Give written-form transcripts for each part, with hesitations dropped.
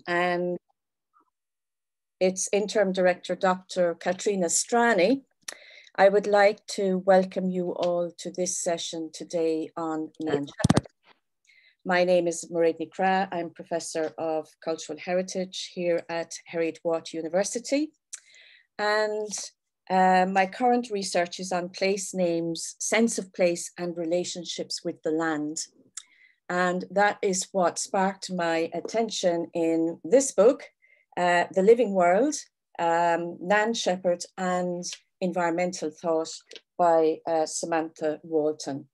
and its interim director, Dr. Katrina Strani. I would like to welcome you all to this session today on Nan Shepherd. My name is Mairead Cra. I'm Professor of Cultural Heritage here at Heriot-Watt University. And my current research is on place names, sense of place and relationships with the land. And that is what sparked my attention in this book, The Living World, Nan Shepherd and Environmental Thought by Samantha Walton.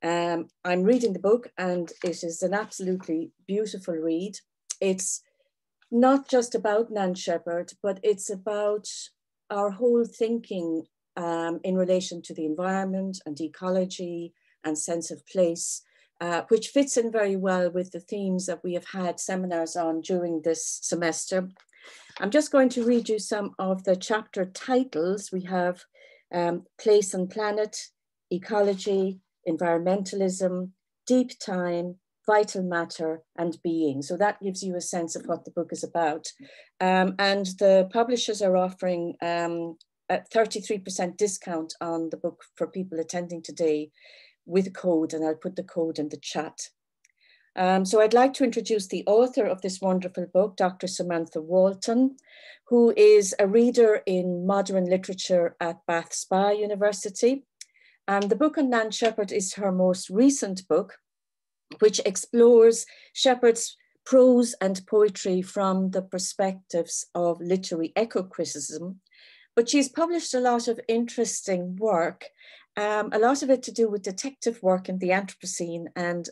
I'm reading the book and it is an absolutely beautiful read. It's not just about Nan Shepherd, but it's about our whole thinking in relation to the environment and ecology and sense of place, which fits in very well with the themes that we have had seminars on during this semester. I'm just going to read you some of the chapter titles. We have Place and Planet, Ecology, Environmentalism, Deep Time, Vital Matter, and Being. So that gives you a sense of what the book is about. And the publishers are offering a 33% discount on the book for people attending today with a code, and I'll put the code in the chat. So I'd like to introduce the author of this wonderful book, Dr. Samantha Walton, who is a reader in modern literature at Bath Spa University. And the book on Nan Shepherd is her most recent book, which explores Shepherd's prose and poetry from the perspectives of literary eco-criticism. But she's published a lot of interesting work, a lot of it to do with detective work in the Anthropocene. And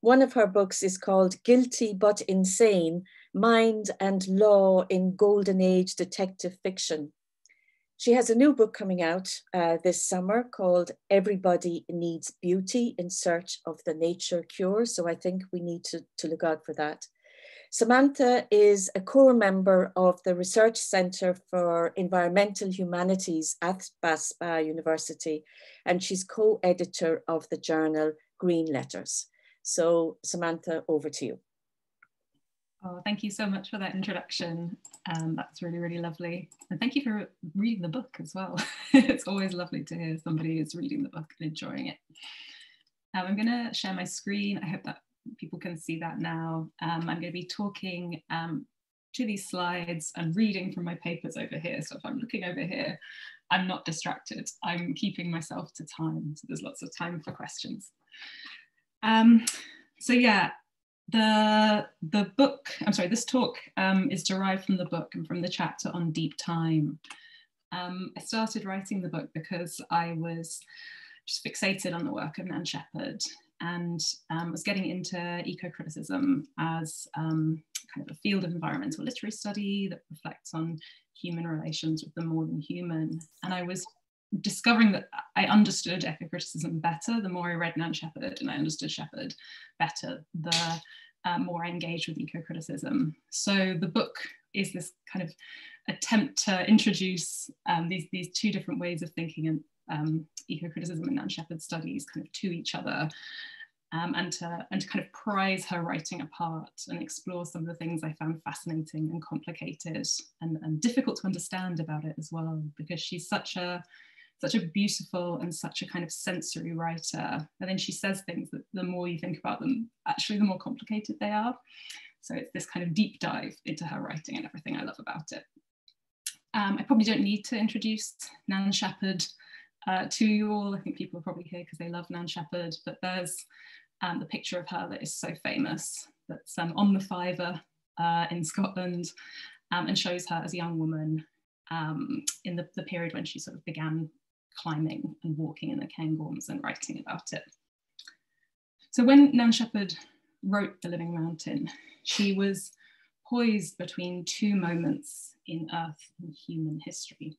one of her books is called Guilty But Insane, Mind and Law in Golden Age Detective Fiction. She has a new book coming out this summer called Everybody Needs Beauty in Search of the Nature Cure. So I think we need to look out for that. Samantha is a core member of the Research Centre for Environmental Humanities at Bath Spa University, and she's co-editor of the journal Green Letters. So Samantha, over to you. Oh, thank you so much for that introduction. That's really, really lovely. And thank you for reading the book as well. It's always lovely to hear somebody is reading the book and enjoying it. I'm going to share my screen. I hope that people can see that now. I'm going to be talking to these slides and reading from my papers over here. So if I'm looking over here, I'm not distracted. I'm keeping myself to time. So there's lots of time for questions. So yeah. This talk is derived from the book and from the chapter on deep time. I started writing the book because I was just fixated on the work of Nan Shepherd and was getting into eco-criticism as kind of a field of environmental literary study that reflects on human relations with the more than human. And I was discovering that I understood eco-criticism better the more I read Nan Shepherd, and I understood Shepherd better the more I engaged with eco-criticism. So the book is this kind of attempt to introduce these two different ways of thinking and eco-criticism and Nan Shepherd studies kind of to each other, and to kind of prize her writing apart and explore some of the things I found fascinating and complicated and difficult to understand about it as well, because she's such a beautiful and such a kind of sensory writer. And then she says things that the more you think about them, actually the more complicated they are. So it's this kind of deep dive into her writing and everything I love about it. I probably don't need to introduce Nan Shepherd to you all. I think people are probably here because they love Nan Shepherd, but there's the picture of her that is so famous, that's on the Fiver in Scotland, and shows her as a young woman in the period when she sort of began climbing and walking in the Cairngorms and writing about it. So when Nan Shepherd wrote The Living Mountain, she was poised between two moments in Earth and human history.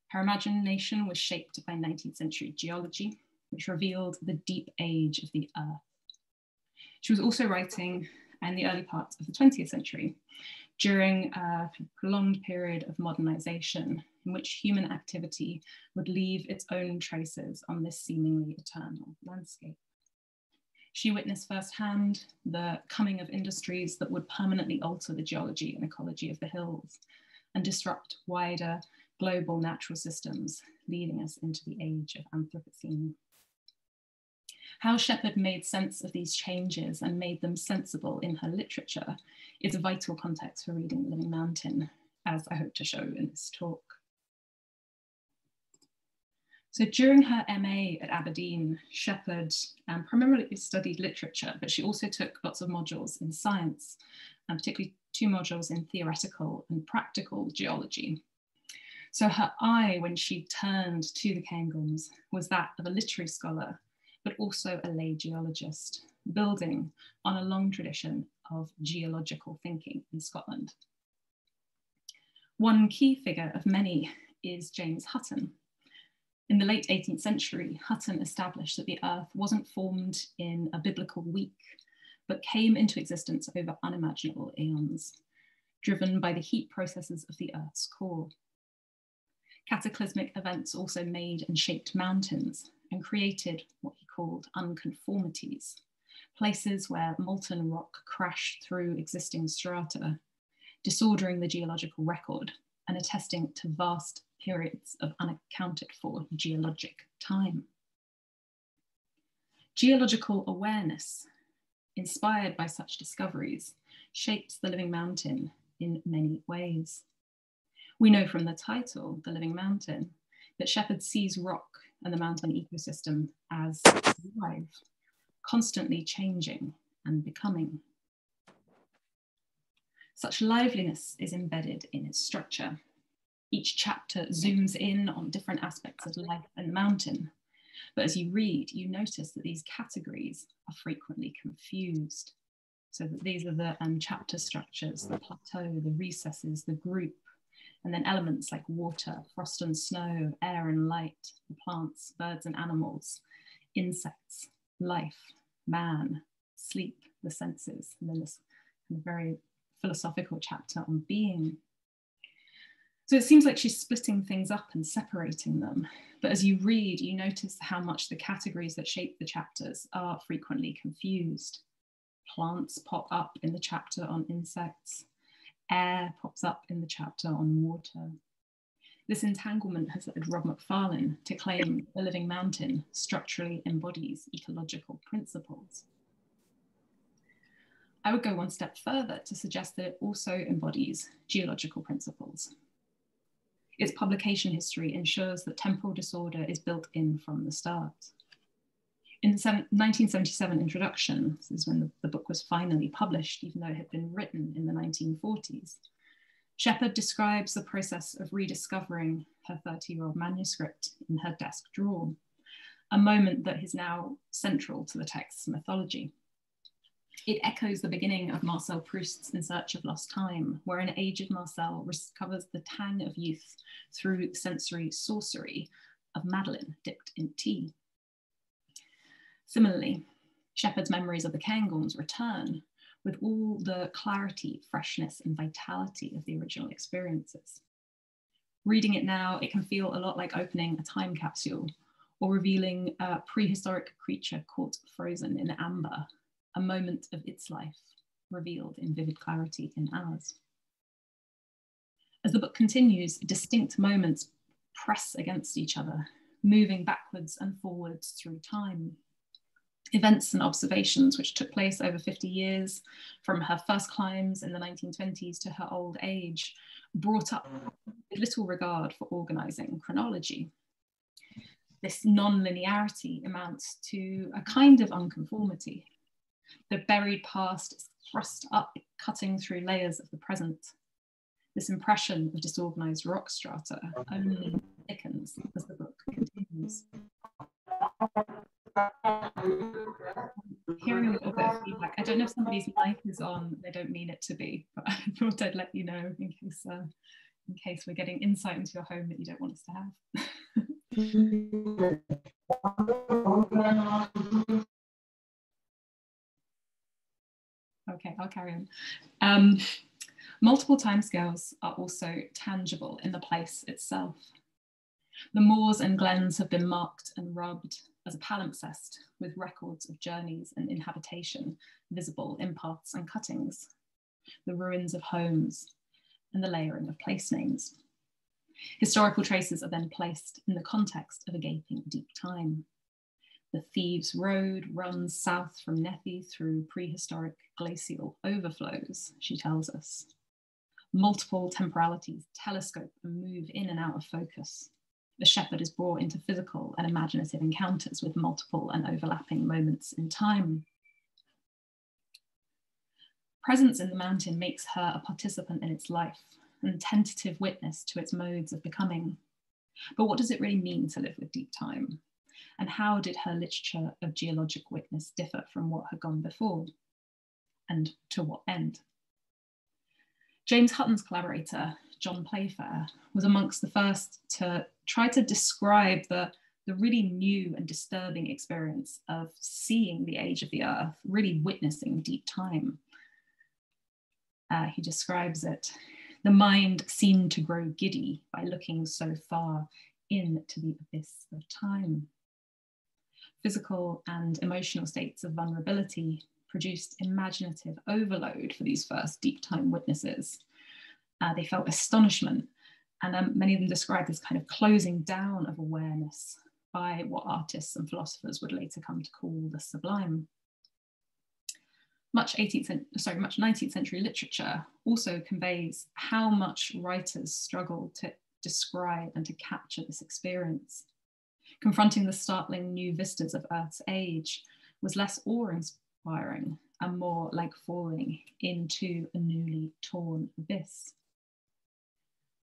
Her imagination was shaped by 19th century geology, which revealed the deep age of the Earth. She was also writing in the early parts of the 20th century, during a prolonged period of modernization in which human activity would leave its own traces on this seemingly eternal landscape. She witnessed firsthand the coming of industries that would permanently alter the geology and ecology of the hills and disrupt wider global natural systems, leading us into the age of Anthropocene. How Shepherd made sense of these changes and made them sensible in her literature is a vital context for reading The Living Mountain, as I hope to show in this talk. So during her MA at Aberdeen, Shepherd primarily studied literature, but she also took lots of modules in science, and particularly 2 modules in theoretical and practical geology. So her eye, when she turned to the Cairngorms, was that of a literary scholar, but also a lay geologist, building on a long tradition of geological thinking in Scotland. One key figure of many is James Hutton. In the late 18th century, Hutton established that the earth wasn't formed in a biblical week, but came into existence over unimaginable aeons, driven by the heat processes of the earth's core. Cataclysmic events also made and shaped mountains and created what he called unconformities, places where molten rock crashed through existing strata, disordering the geological record and attesting to vast periods of unaccounted for geologic time. Geological awareness, inspired by such discoveries, shapes The Living Mountain in many ways. We know from the title, The Living Mountain, that Shepherd sees rock and the mountain ecosystem as alive, constantly changing and becoming. Such liveliness is embedded in its structure. Each chapter zooms in on different aspects of life and the mountain. But as you read, you notice that these categories are frequently confused. So that these are the chapter structures, the plateau, the recesses, the group, and then elements like water, frost and snow, air and light, the plants, birds and animals, insects, life, man, sleep, the senses, and then this kind of very philosophical chapter on being. So it seems like she's splitting things up and separating them. But as you read, you notice how much the categories that shape the chapters are frequently confused. Plants pop up in the chapter on insects. Air pops up in the chapter on water. This entanglement has led Rob McFarlane to claim The Living Mountain structurally embodies ecological principles. I would go one step further to suggest that it also embodies geological principles. Its publication history ensures that temporal disorder is built in from the start. In the 1977 introduction, this is when the book was finally published, even though it had been written in the 1940s, Shepherd describes the process of rediscovering her 30-year-old manuscript in her desk drawer, a moment that is now central to the text's mythology. It echoes the beginning of Marcel Proust's In Search of Lost Time, where an aged Marcel recovers the tang of youth through sensory sorcery of Madeleine dipped in tea. Similarly, Shepherd's memories of the Cairngorms return with all the clarity, freshness, and vitality of the original experiences. Reading it now, it can feel a lot like opening a time capsule or revealing a prehistoric creature caught frozen in amber, a moment of its life revealed in vivid clarity in ours. As the book continues, distinct moments press against each other, moving backwards and forwards through time. Events and observations which took place over 50 years, from her first climbs in the 1920s to her old age, brought up with little regard for organising chronology. This non-linearity amounts to a kind of unconformity. The buried past is thrust up, cutting through layers of the present. This impression of disorganised rock strata only thickens as the book continues. Hearing a little bit of feedback. I don't know if somebody's mic is on. They don't mean it to be, but I thought I'd let you know in case we're getting insight into your home that you don't want us to have. Okay, I'll carry on. Multiple timescales are also tangible in the place itself. The moors and glens have been marked and rubbed as a palimpsest with records of journeys and inhabitation visible in paths and cuttings, the ruins of homes and the layering of place names. Historical traces are then placed in the context of a gaping deep time. The Thieves' Road runs south from Nethy through prehistoric glacial overflows, she tells us. Multiple temporalities telescope and move in and out of focus. The shepherd is brought into physical and imaginative encounters with multiple and overlapping moments in time. Presence in the mountain makes her a participant in its life and tentative witness to its modes of becoming. But what does it really mean to live with deep time? And how did her literature of geologic witness differ from what had gone before? And to what end? James Hutton's collaborator, John Playfair, was amongst the first to try to describe the really new and disturbing experience of seeing the age of the earth, really witnessing deep time. He describes it: the mind seemed to grow giddy by looking so far into the abyss of time. Physical and emotional states of vulnerability produced imaginative overload for these first deep time witnesses. They felt astonishment, and many of them described this kind of closing down of awareness by what artists and philosophers would later come to call the sublime. Much 19th century literature also conveys how much writers struggled to describe and to capture this experience. Confronting the startling new vistas of Earth's age was less awe-inspiring and more like falling into a newly torn abyss.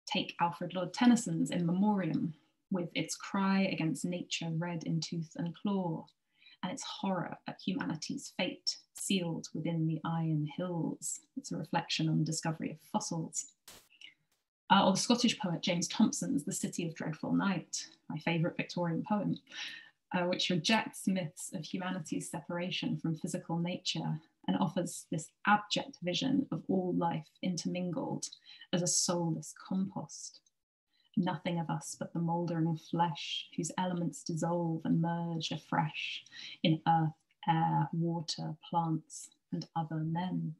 Take Alfred Lord Tennyson's In Memoriam, with its cry against nature read in tooth and claw, and its horror at humanity's fate sealed within the iron hills. It's a reflection on the discovery of fossils. Or the Scottish poet James Thomson's The City of Dreadful Night, my favourite Victorian poem, which rejects myths of humanity's separation from physical nature and offers this abject vision of all life intermingled as a soulless compost. Nothing of us but the mouldering flesh whose elements dissolve and merge afresh in earth, air, water, plants, and other men.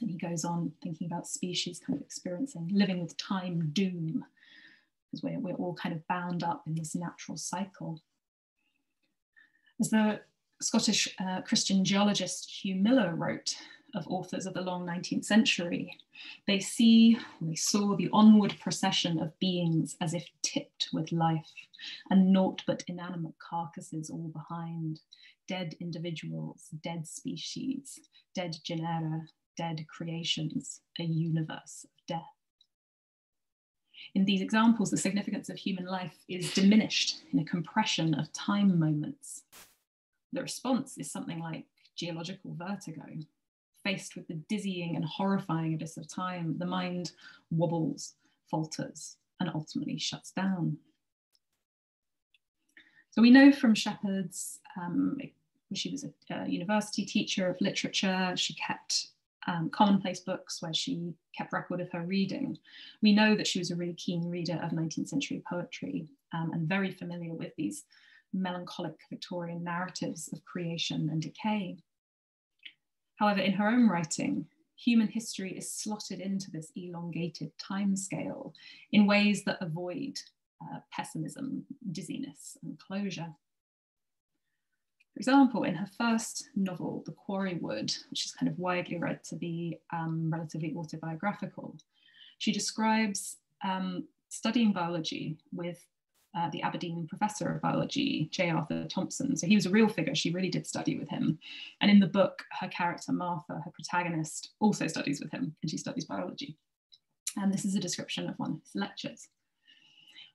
And he goes on thinking about species kind of experiencing, living with time doom, because we're all kind of bound up in this natural cycle. As the Scottish Christian geologist Hugh Miller wrote of authors of the long 19th century, they saw the onward procession of beings as if tipped with life, and naught but inanimate carcasses all behind, dead individuals, dead species, dead genera, dead creations, a universe of death. In these examples, the significance of human life is diminished in a compression of time moments. The response is something like geological vertigo. Faced with the dizzying and horrifying abyss of time, the mind wobbles, falters, and ultimately shuts down. So we know from Shepherd's, she was a university teacher of literature. She kept commonplace books where she kept record of her reading. We know that she was a really keen reader of 19th century poetry and very familiar with these melancholic Victorian narratives of creation and decay. However, in her own writing, human history is slotted into this elongated timescale in ways that avoid pessimism, dizziness, and closure. For example, in her first novel, The Quarrywood, which is kind of widely read to be relatively autobiographical, she describes studying biology with the Aberdeen professor of biology, J. Arthur Thompson. So he was a real figure. She really did study with him. And in the book, her character, Martha, her protagonist, also studies with him, and she studies biology. And this is a description of one of his lectures.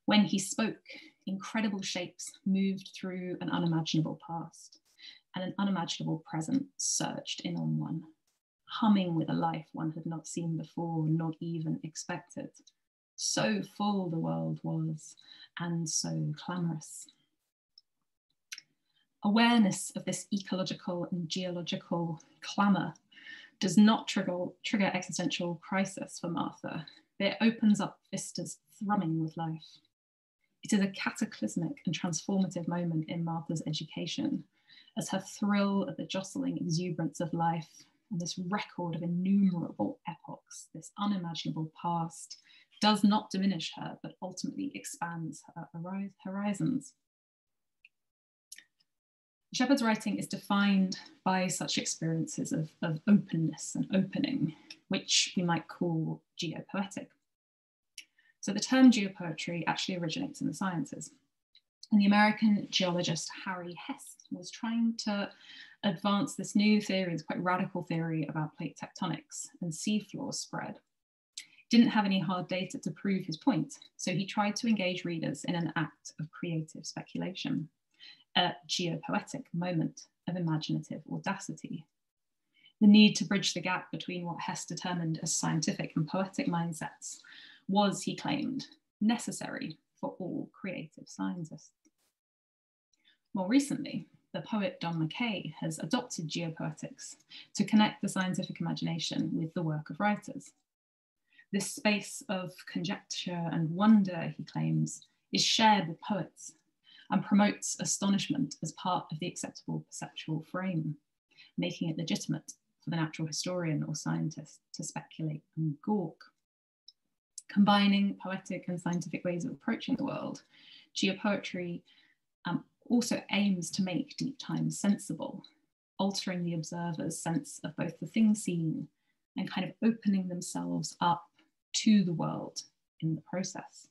When he spoke, incredible shapes moved through an unimaginable past, and an unimaginable present surged in on one, humming with a life one had not seen before, not even expected. So full the world was, and so clamorous. Awareness of this ecological and geological clamour does not trigger existential crisis for Martha, but it opens up vistas thrumming with life. It is a cataclysmic and transformative moment in Martha's education, as her thrill at the jostling exuberance of life and this record of innumerable epochs, this unimaginable past, does not diminish her, but ultimately expands her horizons. Shepherd's writing is defined by such experiences of openness and opening, which we might call geopoetic. So the term geopoetry actually originates in the sciences. And the American geologist Harry Hess was trying to advance this new theory, this quite radical theory about plate tectonics and seafloor spread. Didn't have any hard data to prove his point, so he tried to engage readers in an act of creative speculation, a geopoetic moment of imaginative audacity. The need to bridge the gap between what Hess determined as scientific and poetic mindsets was, he claimed, necessary for all creative scientists. More recently, the poet Don McKay has adopted geopoetics to connect the scientific imagination with the work of writers. This space of conjecture and wonder, he claims, is shared with poets and promotes astonishment as part of the acceptable perceptual frame, making it legitimate for the natural historian or scientist to speculate and gawk. Combining poetic and scientific ways of approaching the world, geopoetry also aims to make deep time sensible, altering the observer's sense of both the thing seen and kind of opening themselves up to the world in the process.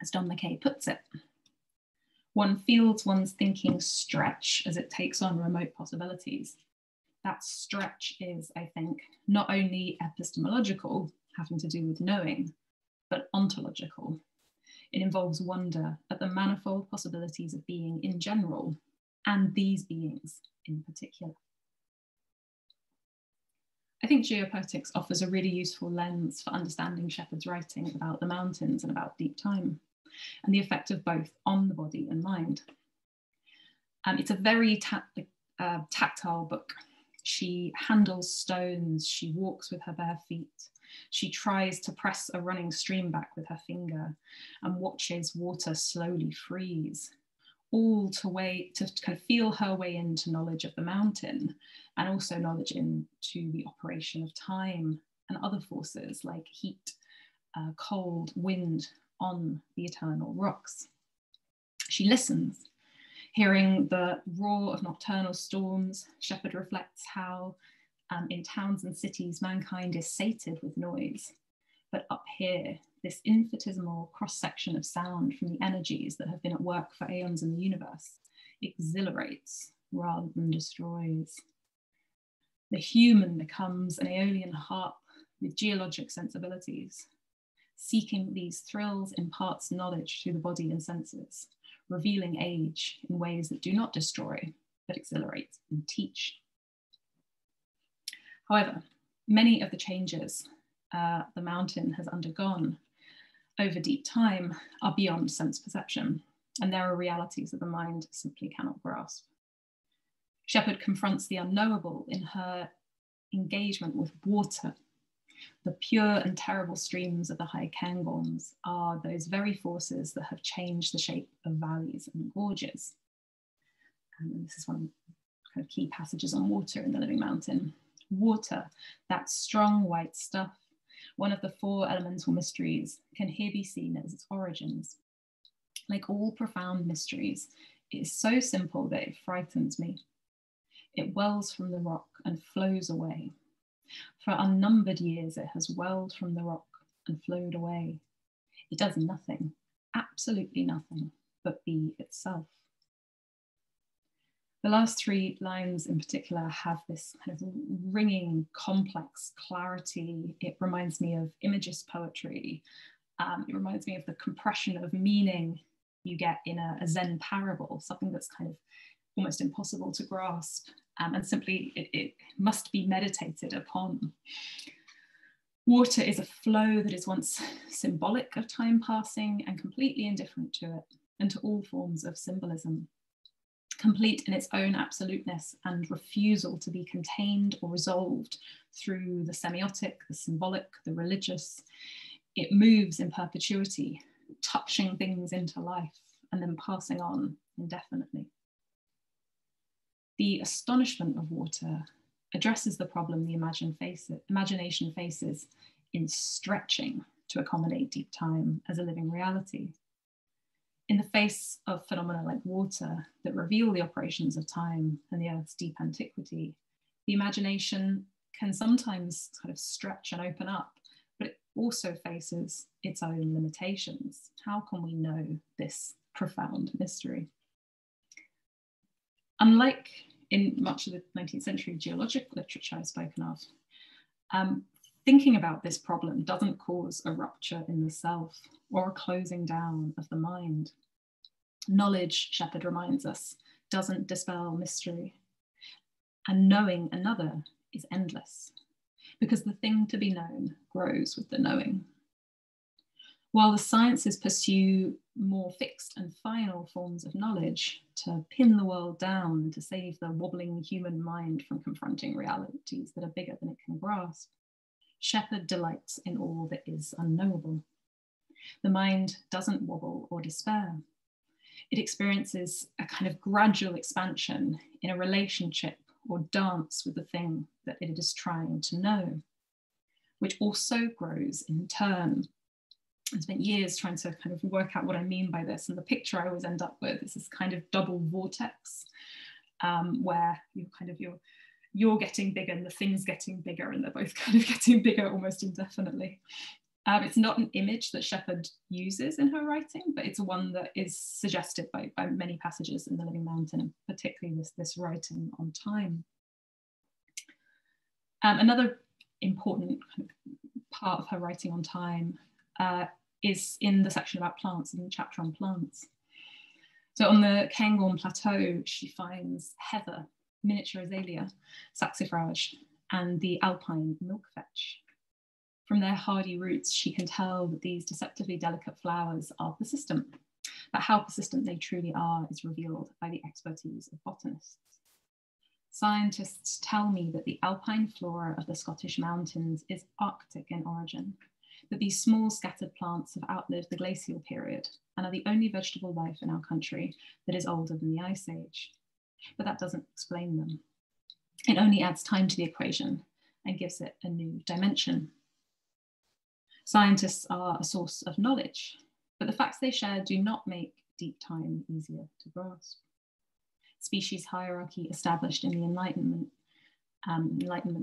As Don McKay puts it, one feels one's thinking stretch as it takes on remote possibilities. That stretch is, I think, not only epistemological, having to do with knowing, but ontological. It involves wonder at the manifold possibilities of being in general, and these beings in particular. I think geopoetics offers a really useful lens for understanding Shepherd's writing about the mountains and about deep time, and the effect of both on the body and mind. It's a very tactile book. She handles stones, she walks with her bare feet, she tries to press a running stream back with her finger and watches water slowly freeze, all to kind of feel her way into knowledge of the mountain and also knowledge into the operation of time and other forces like heat, cold, wind on the eternal rocks. She listens. Hearing the roar of nocturnal storms, Shepherd reflects how in towns and cities mankind is sated with noise. But up here, this infinitesimal cross-section of sound from the energies that have been at work for aeons in the universe exhilarates rather than destroys. The human becomes an aeolian harp with geologic sensibilities. Seeking these thrills imparts knowledge through the body and senses, revealing age in ways that do not destroy, but exhilarate and teach. However, many of the changes the mountain has undergone over deep time are beyond sense perception, and there are realities that the mind simply cannot grasp. Shepherd confronts the unknowable in her engagement with water. The pure and terrible streams of the high Cairngorms are those very forces that have changed the shape of valleys and gorges. And this is one of the kind of key passages on water in The Living Mountain. Water, that strong white stuff, one of the four elemental mysteries, can here be seen as its origins. Like all profound mysteries, it is so simple that it frightens me. It wells from the rock and flows away. For unnumbered years, it has welled from the rock and flowed away. It does nothing, absolutely nothing, but be itself. The last three lines in particular have this kind of ringing, complex clarity. It reminds me of Imagist poetry. It reminds me of the compression of meaning you get in a Zen parable, something that's kind of almost impossible to grasp, and simply it must be meditated upon. Water is a flow that is once symbolic of time passing and completely indifferent to it and to all forms of symbolism. Complete in its own absoluteness and refusal to be contained or resolved through the semiotic, the symbolic, the religious. It moves in perpetuity, touching things into life and then passing on indefinitely. The astonishment of water addresses the problem the imagination faces in stretching to accommodate deep time as a living reality. In the face of phenomena like water that reveal the operations of time and the Earth's deep antiquity, the imagination can sometimes kind of stretch and open up, but it also faces its own limitations. How can we know this profound mystery? Unlike in much of the 19th century geologic literature I've spoken of, thinking about this problem doesn't cause a rupture in the self or a closing down of the mind. Knowledge, Shepherd reminds us, doesn't dispel mystery. And knowing another is endless, because the thing to be known grows with the knowing. While the sciences pursue more fixed and final forms of knowledge to pin the world down and to save the wobbling human mind from confronting realities that are bigger than it can grasp, Shepherd delights in all that is unknowable. The mind doesn't wobble or despair. It experiences a kind of gradual expansion in a relationship or dance with the thing that it is trying to know, which also grows in turn. I spent years trying to kind of work out what I mean by this, and the picture I always end up with is this kind of double vortex where you're getting bigger and the thing's getting bigger, and they're both kind of getting bigger almost indefinitely. It's not an image that Shepherd uses in her writing, but it's one that is suggested by many passages in The Living Mountain, and particularly this writing on time. Another important kind of part of her writing on time is in the section about plants, in the chapter on plants. So on the Cairngorm Plateau, she finds heather, miniature azalea, saxifrage, and the alpine milkfetch. From their hardy roots, she can tell that these deceptively delicate flowers are persistent, but how persistent they truly are is revealed by the expertise of botanists. Scientists tell me that the alpine flora of the Scottish mountains is Arctic in origin, that these small scattered plants have outlived the glacial period and are the only vegetable life in our country that is older than the Ice Age. But that doesn't explain them. It only adds time to the equation and gives it a new dimension. Scientists are a source of knowledge, but the facts they share do not make deep time easier to grasp. Species hierarchy established in the Enlightenment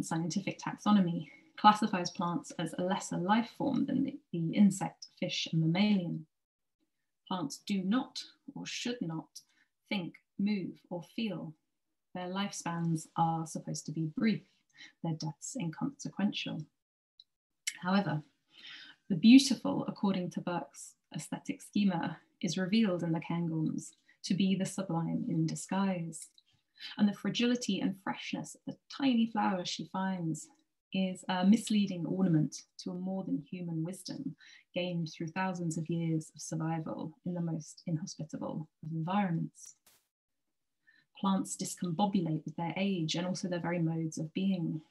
scientific taxonomy classifies plants as a lesser life form than the insect, fish, and mammalian. Plants do not or should not think, move, or feel. Their lifespans are supposed to be brief, their deaths inconsequential. However, the beautiful, according to Burke's aesthetic schema, is revealed in the Cairngorms to be the sublime in disguise. And the fragility and freshness of the tiny flowers she finds is a misleading ornament to a more than human wisdom gained through thousands of years of survival in the most inhospitable of environments. Plants discombobulate with their age and also their very modes of being.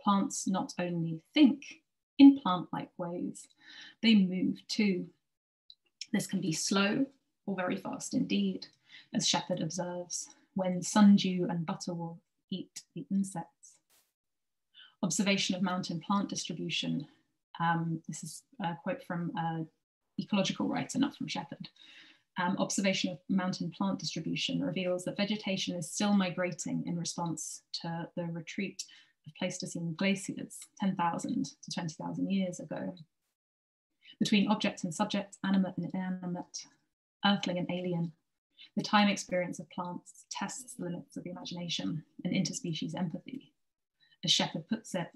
Plants not only think in plant-like ways, they move too. This can be slow or very fast indeed, as Shepherd observes, when sundew and butterworth eat the insects. Observation of mountain plant distribution. This is a quote from an ecological writer, not from Shepherd. Observation of mountain plant distribution reveals that vegetation is still migrating in response to the retreat of Pleistocene glaciers 10,000 to 20,000 years ago. Between object and subject, animate and inanimate, earthling and alien, the time experience of plants tests the limits of the imagination and interspecies empathy. As Shepherd puts it,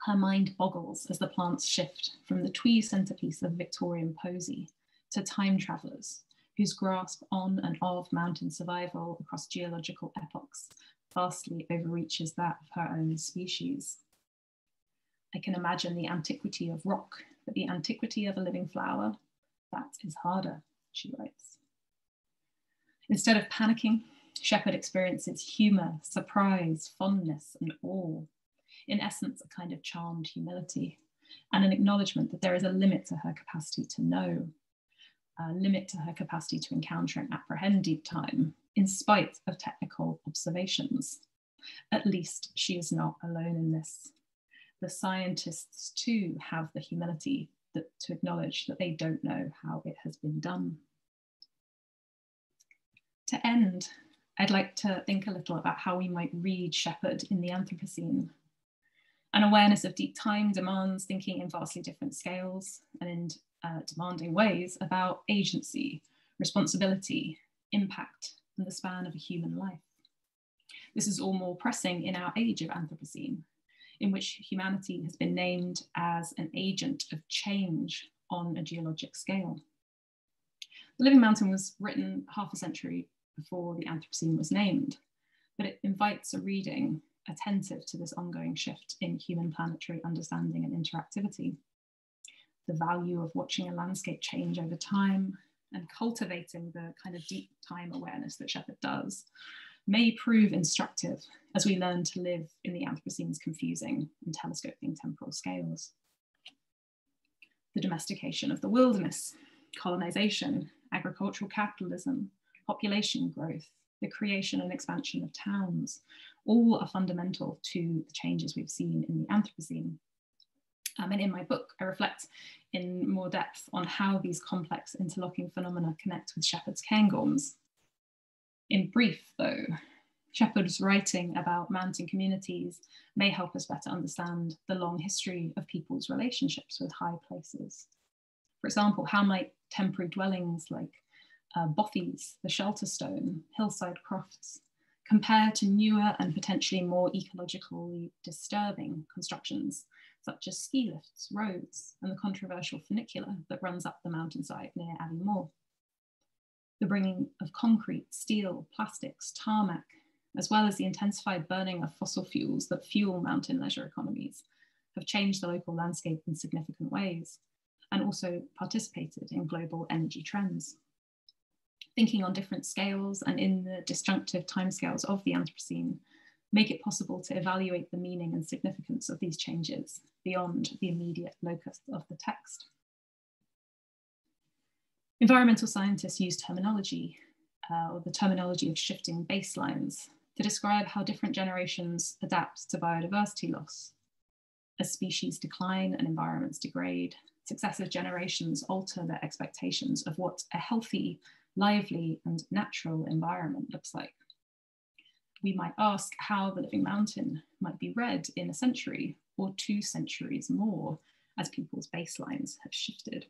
her mind boggles as the plants shift from the twee centerpiece of Victorian posy to time travelers whose grasp on and of mountain survival across geological epochs vastly overreaches that of her own species. I can imagine the antiquity of rock, but the antiquity of a living flower, that is harder, she writes. Instead of panicking, Shepherd experiences humour, surprise, fondness, and awe. In essence, a kind of charmed humility and an acknowledgement that there is a limit to her capacity to know. limit to her capacity to encounter and apprehend deep time, in spite of technical observations. At least she is not alone in this. The scientists too have the humility to acknowledge that they don't know how it has been done. To end, I'd like to think a little about how we might read Shepherd in the Anthropocene. An awareness of deep time demands thinking in vastly different scales and in demanding ways about agency, responsibility, impact, and the span of a human life. This is all more pressing in our age of Anthropocene, in which humanity has been named as an agent of change on a geologic scale. The Living Mountain was written half a century before the Anthropocene was named, but it invites a reading attentive to this ongoing shift in human planetary understanding and interactivity. The value of watching a landscape change over time and cultivating the kind of deep time awareness that Shepherd does may prove instructive as we learn to live in the Anthropocene's confusing and telescoping temporal scales. The domestication of the wilderness, colonization, agricultural capitalism, population growth, the creation and expansion of towns, all are fundamental to the changes we've seen in the Anthropocene. And in my book, I reflect in more depth on how these complex interlocking phenomena connect with Shepherd's cairngorms. In brief, though, Shepherd's writing about mountain communities may help us better understand the long history of people's relationships with high places. For example, how might temporary dwellings like bothies, the shelter stone, hillside crofts, compare to newer and potentially more ecologically disturbing constructions, such as ski lifts, roads, and the controversial funicular that runs up the mountainside near Abbey Moor. The bringing of concrete, steel, plastics, tarmac, as well as the intensified burning of fossil fuels that fuel mountain leisure economies, have changed the local landscape in significant ways, and also participated in global energy trends. Thinking on different scales and in the disjunctive timescales of the Anthropocene make it possible to evaluate the meaning and significance of these changes beyond the immediate locus of the text. Environmental scientists use terminology, or the terminology of shifting baselines, to describe how different generations adapt to biodiversity loss. As species decline and environments degrade, successive generations alter their expectations of what a healthy, lively, and natural environment looks like. We might ask how the Living Mountain might be read in a century or 2 centuries more as people's baselines have shifted.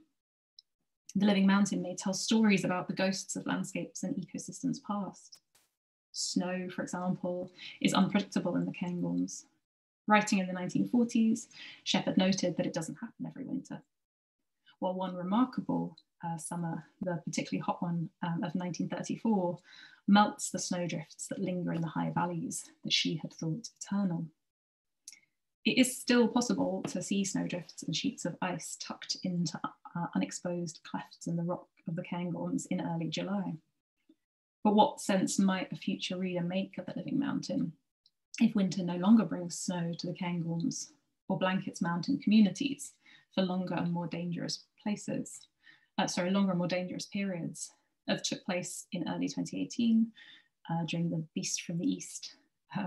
The Living Mountain may tell stories about the ghosts of landscapes and ecosystems past. Snow, for example, is unpredictable in the cairngorms. Writing in the 1940s, Shepherd noted that it doesn't happen every winter. While one remarkable summer, the particularly hot one of 1934, melts the snowdrifts that linger in the high valleys that she had thought eternal. It is still possible to see snowdrifts and sheets of ice tucked into unexposed clefts in the rock of the cairngorms in early July. But what sense might a future reader make of the Living Mountain if winter no longer brings snow to the cairngorms or blankets mountain communities for longer and more dangerous periods, as took place in early 2018 during the Beast from the East,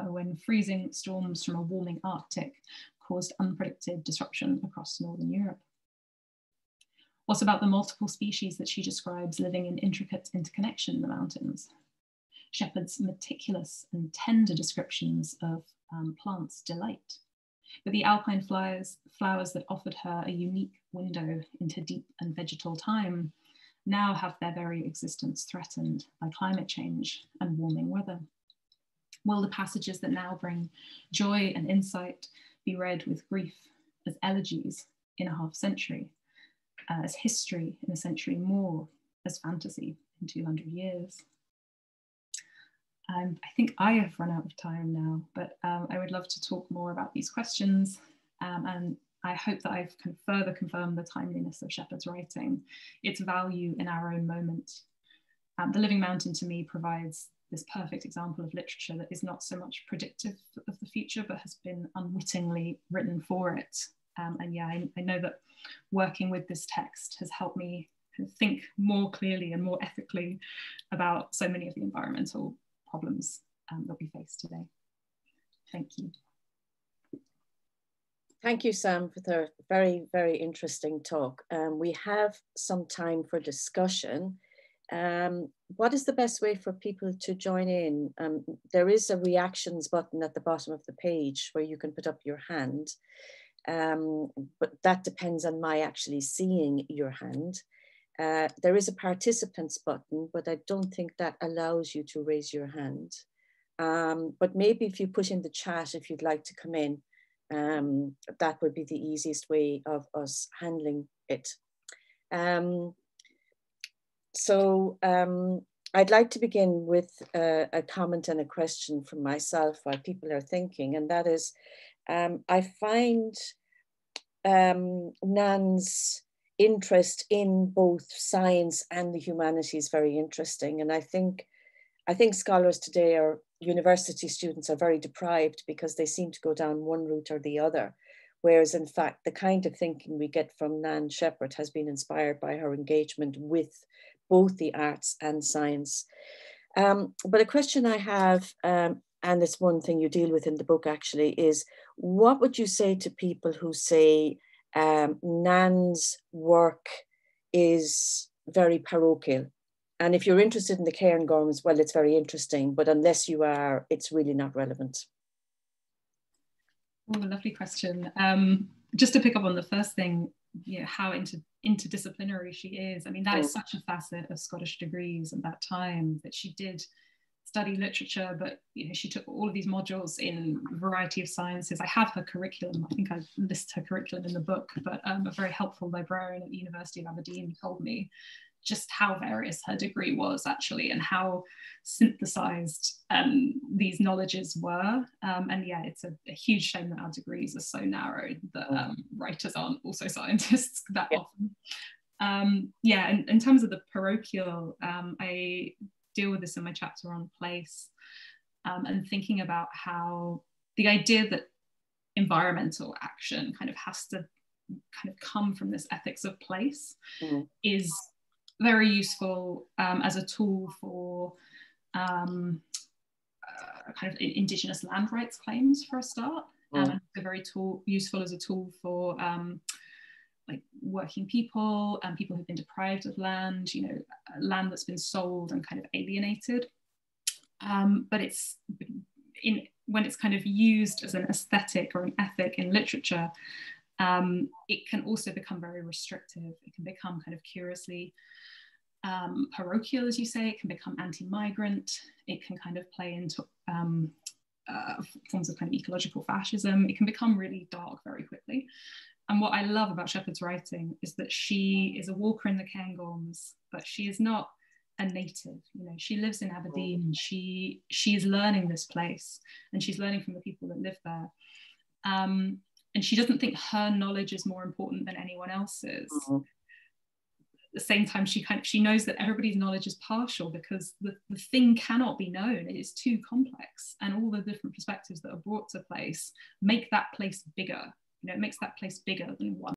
when freezing storms from a warming Arctic caused unpredicted disruption across Northern Europe. What about the multiple species that she describes living in intricate interconnection in the mountains? Shepherd's meticulous and tender descriptions of plants delight, but the alpine flowers that offered her a unique window into deep and vegetal time now have their very existence threatened by climate change and warming weather. Will the passages that now bring joy and insight be read with grief as elegies in a half century, as history in a century more, as fantasy in 200 years? I think I have run out of time now, but I would love to talk more about these questions, and I hope that I've further confirmed the timeliness of Shepherd's writing, its value in our own moment. The Living Mountain to me provides this perfect example of literature that is not so much predictive of the future, but has been unwittingly written for it. And yeah, I know that working with this text has helped me kind of think more clearly and more ethically about so many of the environmental problems that we face today. Thank you. Thank you, Sam, for the very, very interesting talk. We have some time for discussion. What is the best way for people to join in? There is a reactions button at the bottom of the page where you can put up your hand, but that depends on my actually seeing your hand. There is a participants button, but I don't think that allows you to raise your hand. But maybe if you put in the chat, if you'd like to come in, that would be the easiest way of us handling it. I'd like to begin with a comment and a question from myself while people are thinking, and that is, I find Nan's interest in both science and the humanities very interesting, and I think scholars today, or university students, are very deprived because they seem to go down one route or the other, whereas in fact the kind of thinking we get from Nan Shepherd has been inspired by her engagement with both the arts and science. But a question I have, and it's one thing you deal with in the book actually, is what would you say to people who say Nan's work is very parochial? And if you're interested in the cairngorms, well, it's very interesting, but unless you are, it's really not relevant. Oh, lovely question. Just to pick up on the first thing, you know, how interdisciplinary she is. I mean, that is such a facet of Scottish degrees at that time, that she did study literature, but you know, she took all of these modules in a variety of sciences. I have her curriculum. I think I list her curriculum in the book, but a very helpful librarian at the University of Aberdeen told me just how various her degree was actually, and how synthesized these knowledges were. And yeah, it's a huge shame that our degrees are so narrow that writers aren't also scientists that often. Yeah, and in terms of the parochial, I deal with this in my chapter on place, and thinking about how the idea that environmental action kind of has to kind of come from this ethics of place is very useful as a tool for kind of Indigenous land rights claims for a start, and very useful as a tool for like working people and people who've been deprived of land, you know, land that's been sold and kind of alienated. But it's when it's kind of used as an aesthetic or an ethic in literature, it can also become very restrictive. It can become kind of curiously parochial, as you say. It can become anti-migrant. It can kind of play into forms of kind of ecological fascism. It can become really dark very quickly. And what I love about Shepherd's writing is that she is a walker in the cairngorms, but she is not a native. You know, she lives in Aberdeen. She is learning this place, and she's learning from the people that live there. And she doesn't think her knowledge is more important than anyone else's. At the same time, she knows that everybody's knowledge is partial, because the thing cannot be known. It is too complex, and all the different perspectives that are brought to place make that place bigger. You know, it makes that place bigger than one